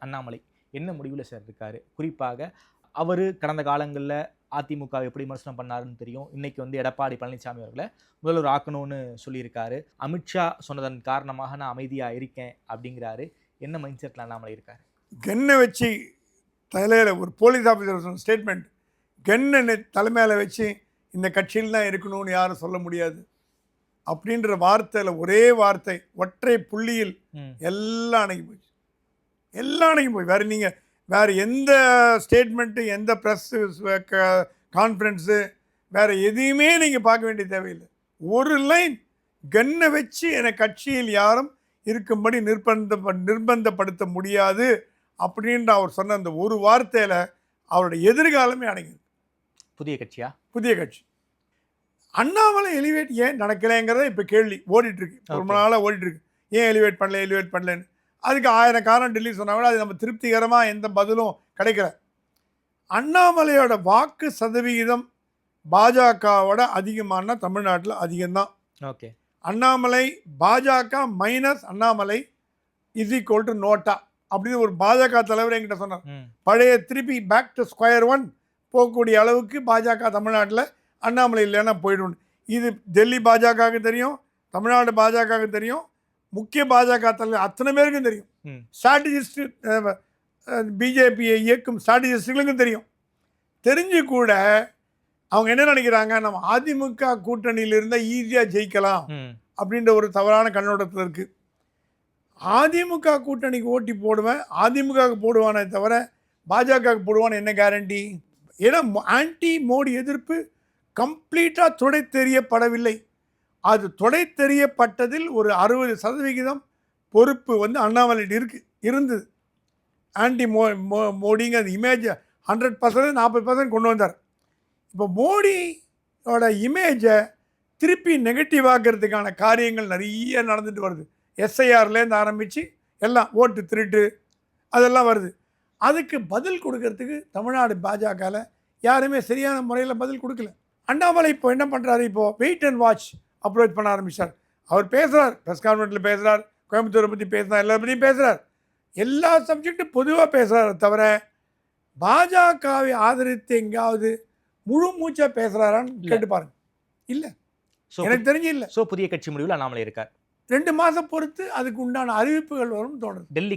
அண்ணாமலை என்ன முடிவில் சார் இருக்காரு? குறிப்பாக அவர் கடந்த காலங்களில் அதிமுக எப்படி விமர்சனம் பண்ணாருன்னு தெரியும். இன்னைக்கு வந்து எடப்பாடி பழனிசாமி அவர்களை முதல்வர் ஆக்கணும்னு சொல்லியிருக்காரு. அமித்ஷா சொன்னதன் காரணமாக நான் அமைதியாக இருக்கேன் அப்படிங்கிறாரு. என்ன மைண்ட் செட்டில் அண்ணாமலை இருக்காரு? கன்னை வச்சு தலையில் ஒரு போலீஸ் ஆஃபீஸர் சொன்ன ஸ்டேட்மெண்ட், கன்னை தலைமையில் வச்சு இந்த கட்சியில் தான் இருக்கணும்னு யாரும் சொல்ல முடியாது அப்படின்ற வார்த்தையில் ஒரே வார்த்தை ஒற்றை புள்ளியில் எல்லாம் அணைக்கி போச்சு. எல்லாம் அணைக்கி போய் வேறு எந்த ஸ்டேட்மெண்ட்டு, எந்த ப்ரெஸ் கான்ஃபரன்ஸு, வேறு எதையுமே நீங்கள் பார்க்க வேண்டிய தேவையில்லை. ஒரு லைன் கன்னை வச்சு என்னை கட்சியில் யாரும் இருக்கும்படி நிர்பந்தப்படுத்த முடியாது அப்படின்ற அவர் சொன்ன அந்த ஒரு வார்த்தையில் அவருடைய எதிர்காலமே அடங்கிது. புதிய கட்சியா? புதிய கட்சி. அண்ணாமலை எலிவேட் ஏன் நடக்கலைங்கிறத இப்போ கேள்வி ஓடிட்டுருக்கு, ரொம்ப நாளாக ஓடிட்டுருக்கு. ஏன் எலிவேட் பண்ணலன்னு அதுக்கு 1000 காரணம் டெல்லி சொன்னால் கூட அது நம்ம திருப்திகரமாக எந்த பதிலும் கிடைக்கல. அண்ணாமலையோட வாக்கு சதவிகிதம் பாஜகவோட அதிகமான தமிழ்நாட்டில் அதிகம்தான். ஓகே. அண்ணாமலை பாஜக minus Annamalai is equal to NOTA அப்படின்னு ஒரு பாஜக தலைவர் என்கிட்ட சொன்னார். பழைய திருப்பி பேக் டு ஸ்கொயர் ஒன் போகக்கூடிய அளவுக்கு பாஜக தமிழ்நாட்டில் அண்ணாமலை இல்லைன்னா போயிடும். இது டெல்லி பாஜகவுக்கு தெரியும், தமிழ்நாடு பாஜகவுக்கு தெரியும், முக்கிய பாஜக தலைவர் அத்தனை பேருக்கும் தெரியும், ஸ்ட்ராட்டஜிஸ்ட் பிஜேபியை இயக்கும் ஸ்ட்ராட்டஜிஸ்டுகளுக்கும் தெரியும். தெரிஞ்சு கூட அவங்க என்ன நினைக்கிறாங்க, நம்ம அதிமுக கூட்டணியில் இருந்தால் ஈஸியாக ஜெயிக்கலாம் அப்படின்ற ஒரு தவறான கண்ணோட்டத்தில் இருக்குது. அதிமுக கூட்டணிக்கு ஓட்டி போடுவேன், அதிமுகவுக்கு போடுவானே தவிர பாஜகவுக்கு போடுவான்னு என்ன கேரண்டி? ஏன்னா ஆன்டி மோடி எதிர்ப்பு கம்ப்ளீட்டாக துடை தெரியப்படவில்லை. அது துடை தெரியப்பட்டதில் ஒரு 60% பொறுப்பு வந்து அண்ணாமலையிட்ட இருந்தது. ஆன்டி மோடிங்க அந்த இமேஜை 100% 40% கொண்டு வந்தார். இப்போ மோடியோட இமேஜை திருப்பி நெகட்டிவ் ஆக்கிறதுக்கான காரியங்கள் நிறைய நடந்துட்டு வருது. எஸ்ஐஆர்லேருந்து ஆரம்பித்து எல்லாம் ஓட்டு திருட்டு அதெல்லாம் வருது. அதுக்கு பதில் கொடுக்கறதுக்கு தமிழ்நாடு பாஜகவில் யாருமே சரியான முறையில் பதில் கொடுக்கல. அண்ணாமலை இப்போ என்ன பண்ணுறாரு, இப்போது வெயிட் அண்ட் வாட்ச் அப்ரோச் பண்ண ஆரம்பித்தார். அவர் பேசுகிறார், ப்ரெஸ் கான்ஃபரன்ஸில் பேசுகிறார், கோயம்புத்தூரை பற்றி பேசுகிறார், எல்லா பற்றியும் பேசுகிறார், எல்லா சப்ஜெக்டும் பொதுவாக பேசுகிறார தவிர பாஜகவை ஆதரித்து எங்காவது முழு மூச்சாக பேசுகிறாரான்னு கேட்டு பாருங்க. இல்லை, எனக்கு தெரிஞ்சு இல்லை. ஸோ புதிய கட்சி முடிவில் அண்ணாமலை இருக்கார். 2 மாதம் பொறுத்து அதுக்கு உண்டான அறிவிப்புகள் வரும் தோணுது. டெல்லி